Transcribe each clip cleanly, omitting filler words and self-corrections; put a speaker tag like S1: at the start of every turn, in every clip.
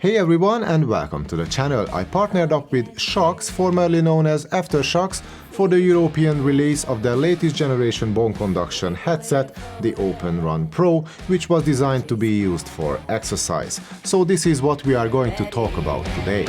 S1: Hey everyone and welcome to the channel. I partnered up with Shokz, formerly known as Aftershokz, for the European release of their latest generation bone conduction headset, the Openrun Pro, which was designed to be used for exercise. So this is what we are going to talk about today.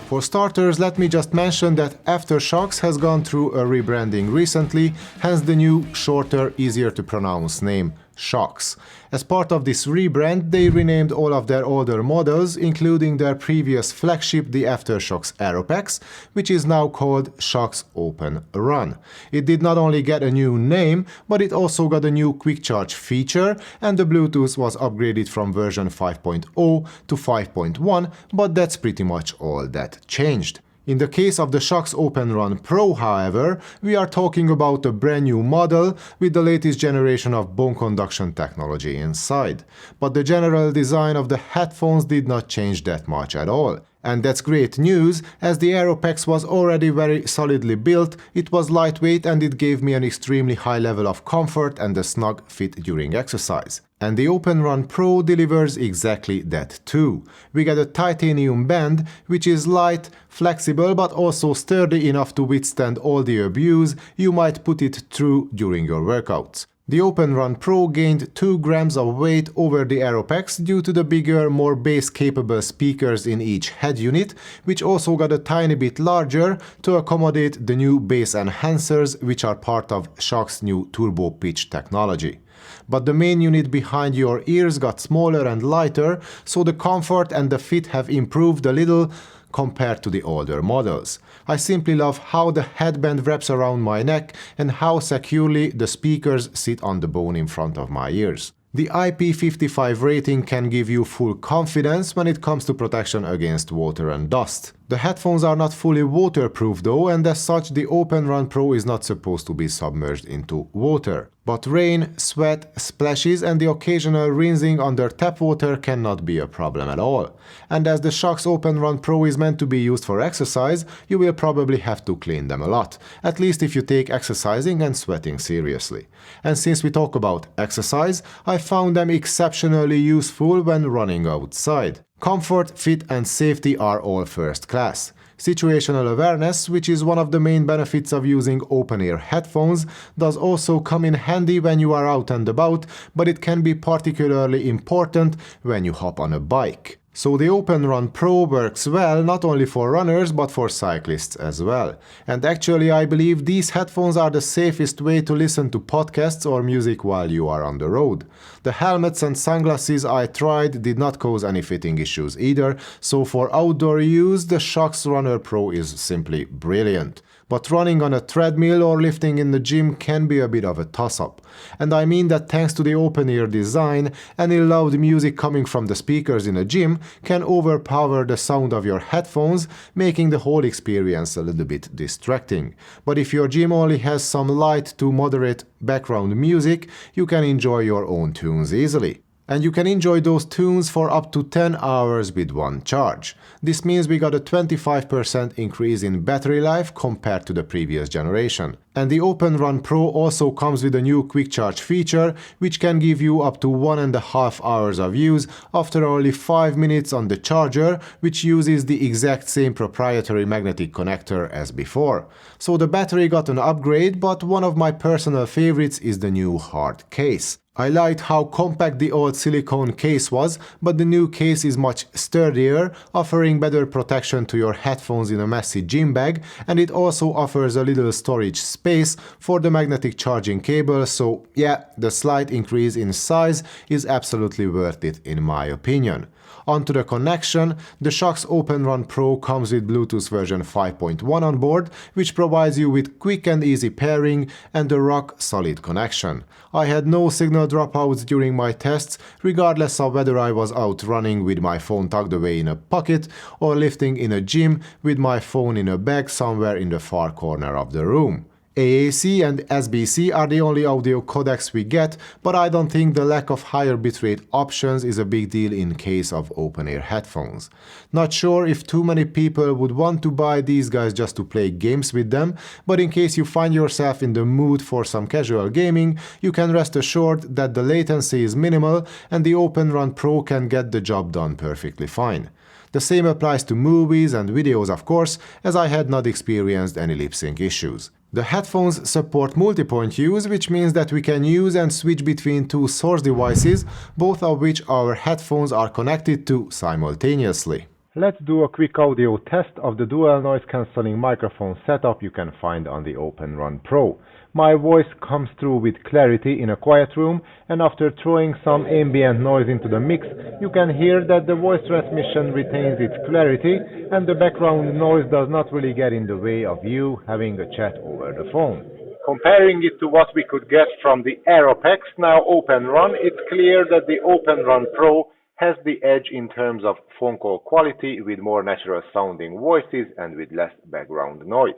S1: For starters, let me just mention that Aftershokz has gone through a rebranding recently, hence the new, shorter, easier to pronounce name, Shokz. As part of this rebrand, they renamed all of their older models, including their previous flagship, the Aftershokz Aeropex, which is now called Shokz Openrun. It did not only get a new name, but it also got a new quick charge feature, and the Bluetooth was upgraded from version 5.0 to 5.1, but that's pretty much all that changed. In the case of the Shokz Openrun Pro, however, we are talking about a brand new model with the latest generation of bone conduction technology inside. But the general design of the headphones did not change that much at all. And that's great news, as the Aeropex was already very solidly built, it was lightweight and it gave me an extremely high level of comfort and a snug fit during exercise. And the Openrun Pro delivers exactly that too. We get a titanium band, which is light, flexible, but also sturdy enough to withstand all the abuse you might put it through during your workouts. The Openrun Pro gained 2 grams of weight over the Aeropex due to the bigger, more bass-capable speakers in each head unit, which also got a tiny bit larger to accommodate the new bass enhancers, which are part of Shoksz's new turbo pitch technology. But the main unit behind your ears got smaller and lighter, so the comfort and the fit have improved a little compared to the older models. I simply love how the headband wraps around my neck and how securely the speakers sit on the bone in front of my ears. The IP55 rating can give you full confidence when it comes to protection against water and dust. The headphones are not fully waterproof though, and as such the Openrun Pro is not supposed to be submerged into water. But rain, sweat, splashes and the occasional rinsing under tap water cannot be a problem at all. And as the Shokz Openrun Pro is meant to be used for exercise, you will probably have to clean them a lot, at least if you take exercising and sweating seriously. And since we talk about exercise, I found them exceptionally useful when running outside. Comfort, fit and safety are all first class. Situational awareness, which is one of the main benefits of using open-ear headphones, does also come in handy when you are out and about, but it can be particularly important when you hop on a bike. So the Openrun Pro works well not only for runners but for cyclists as well. And actually I believe these headphones are the safest way to listen to podcasts or music while you are on the road. The helmets and sunglasses I tried did not cause any fitting issues either, so for outdoor use the Shokz Runner Pro is simply brilliant. But running on a treadmill or lifting in the gym can be a bit of a toss-up. And I mean that thanks to the open-ear design, any loud music coming from the speakers in a gym can overpower the sound of your headphones, making the whole experience a little bit distracting. But if your gym only has some light to moderate background music, you can enjoy your own tunes easily. And you can enjoy those tunes for up to 10 hours with one charge. This means we got a 25% increase in battery life compared to the previous generation. And the Openrun Pro also comes with a new quick charge feature, which can give you up to 1.5 hours of use after only 5 minutes on the charger, which uses the exact same proprietary magnetic connector as before. So the battery got an upgrade, but one of my personal favorites is the new hard case. I liked how compact the old silicone case was, but the new case is much sturdier, offering better protection to your headphones in a messy gym bag, and it also offers a little storage space for the magnetic charging cable, so yeah, the slight increase in size is absolutely worth it in my opinion. Onto the connection, the Shokz Openrun Pro comes with Bluetooth version 5.1 on board, which provides you with quick and easy pairing and a rock-solid connection. I had no signal dropouts during my tests, regardless of whether I was out running with my phone tucked away in a pocket or lifting in a gym with my phone in a bag somewhere in the far corner of the room. AAC and SBC are the only audio codecs we get, but I don't think the lack of higher bitrate options is a big deal in case of open-ear headphones. Not sure if too many people would want to buy these guys just to play games with them, but in case you find yourself in the mood for some casual gaming, you can rest assured that the latency is minimal and the Openrun Pro can get the job done perfectly fine. The same applies to movies and videos, of course, as I had not experienced any lip-sync issues. The headphones support multi-point use, which means that we can use and switch between two source devices, both of which our headphones are connected to simultaneously. Let's do a quick audio test of the dual noise cancelling microphone setup you can find on the Openrun Pro. My voice comes through with clarity in a quiet room, and after throwing some ambient noise into the mix, you can hear that the voice transmission retains its clarity and the background noise does not really get in the way of you having a chat over the phone. Comparing it to what we could get from the Aftershokz, now Openrun, it's clear that the Openrun Pro has the edge in terms of phone call quality with more natural sounding voices and with less background noise.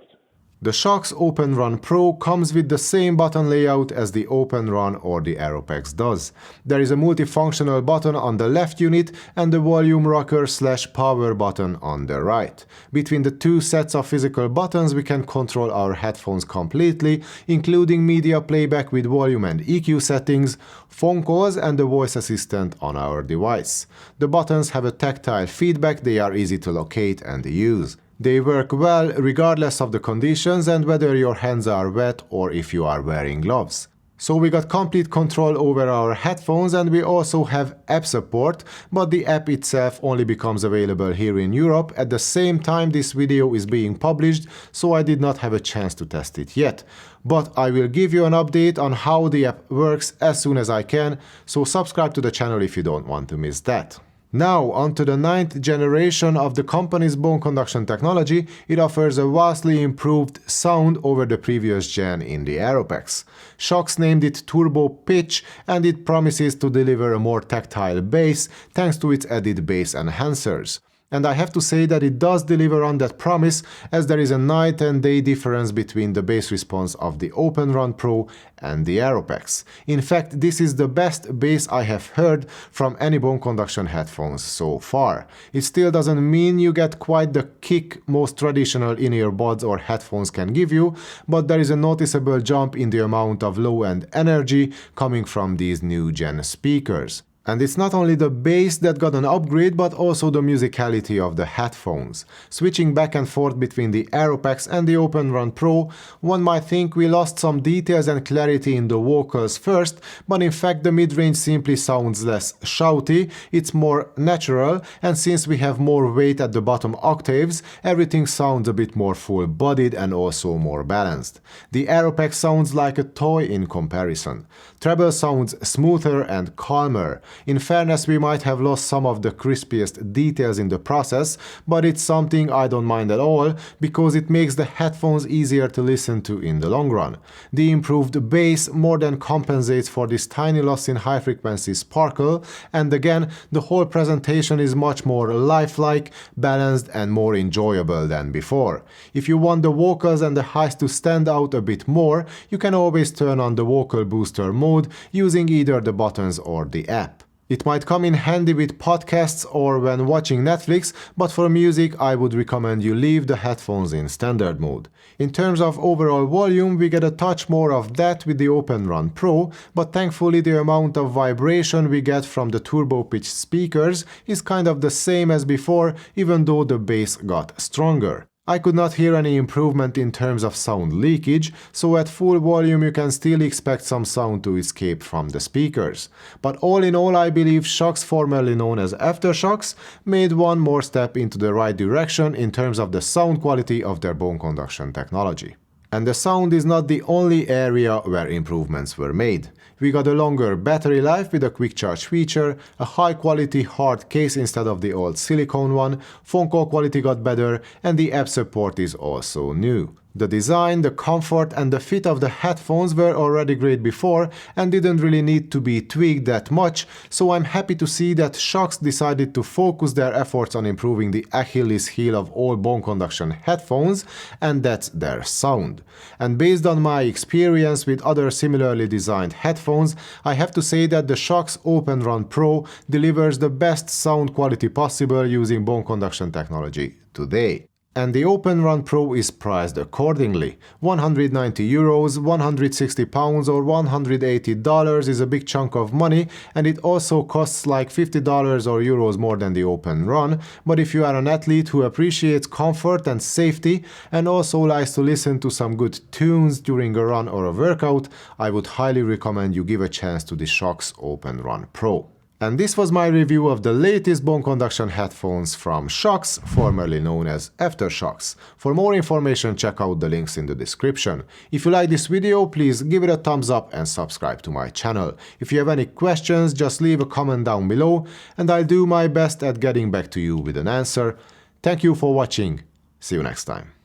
S1: The Shokz Openrun Pro comes with the same button layout as the Openrun or the Aftershokz does. There is a multifunctional button on the left unit and the volume rocker/power button on the right. Between the two sets of physical buttons we can control our headphones completely, including media playback with volume and EQ settings, phone calls and the voice assistant on our device. The buttons have a tactile feedback, they are easy to locate and use. They work well regardless of the conditions and whether your hands are wet or if you are wearing gloves. So we got complete control over our headphones and we also have app support, but the app itself only becomes available here in Europe at the same time this video is being published, so I did not have a chance to test it yet. But I will give you an update on how the app works as soon as I can, so subscribe to the channel if you don't want to miss that. Now, onto the 9th generation of the company's bone conduction technology. It offers a vastly improved sound over the previous gen in the Aftershokz. Shokz named it Turbo Pitch and it promises to deliver a more tactile bass thanks to its added bass enhancers. And I have to say that it does deliver on that promise, as there is a night and day difference between the bass response of the Openrun Pro and the Aftershokz. In fact, this is the best bass I have heard from any bone conduction headphones so far. It still doesn't mean you get quite the kick most traditional in-ear buds or headphones can give you, but there is a noticeable jump in the amount of low-end energy coming from these new gen speakers. And it's not only the bass that got an upgrade, but also the musicality of the headphones. Switching back and forth between the Aftershokz and the Openrun Pro, one might think we lost some details and clarity in the vocals first, but in fact the mid-range simply sounds less shouty, it's more natural, and since we have more weight at the bottom octaves, everything sounds a bit more full-bodied and also more balanced. The Aftershokz sounds like a toy in comparison. Treble sounds smoother and calmer. In fairness, we might have lost some of the crispiest details in the process, but it's something I don't mind at all, because it makes the headphones easier to listen to in the long run. The improved bass more than compensates for this tiny loss in high-frequency sparkle, and again, the whole presentation is much more lifelike, balanced and more enjoyable than before. If you want the vocals and the highs to stand out a bit more, you can always turn on the vocal booster mode using either the buttons or the app. It might come in handy with podcasts or when watching Netflix, but for music I would recommend you leave the headphones in standard mode. In terms of overall volume, we get a touch more of that with the Openrun Pro, but thankfully the amount of vibration we get from the turbo pitch speakers is kind of the same as before, even though the bass got stronger. I could not hear any improvement in terms of sound leakage, so at full volume you can still expect some sound to escape from the speakers. But all in all, I believe Shokz, formerly known as Aftershokz, made one more step into the right direction in terms of the sound quality of their bone conduction technology. And the sound is not the only area where improvements were made. We got a longer battery life with a quick charge feature, a high quality hard case instead of the old silicone one, phone call quality got better, and the app support is also new. The design, the comfort and the fit of the headphones were already great before and didn't really need to be tweaked that much, so I'm happy to see that Shokz decided to focus their efforts on improving the Achilles heel of all bone conduction headphones, and that's their sound. And based on my experience with other similarly designed headphones, I have to say that the Shokz Openrun Pro delivers the best sound quality possible using bone conduction technology today. And the Openrun Pro is priced accordingly. €190, £160 or $180 is a big chunk of money, and it also costs like $50 or euros more than the Openrun, but if you are an athlete who appreciates comfort and safety and also likes to listen to some good tunes during a run or a workout, I would highly recommend you give a chance to the Shokz Openrun Pro. And this was my review of the latest bone conduction headphones from Shokz, formerly known as Aftershokz. For more information, check out the links in the description. If you like this video, please give it a thumbs up and subscribe to my channel. If you have any questions, just leave a comment down below and I'll do my best at getting back to you with an answer. Thank you for watching. See you next time.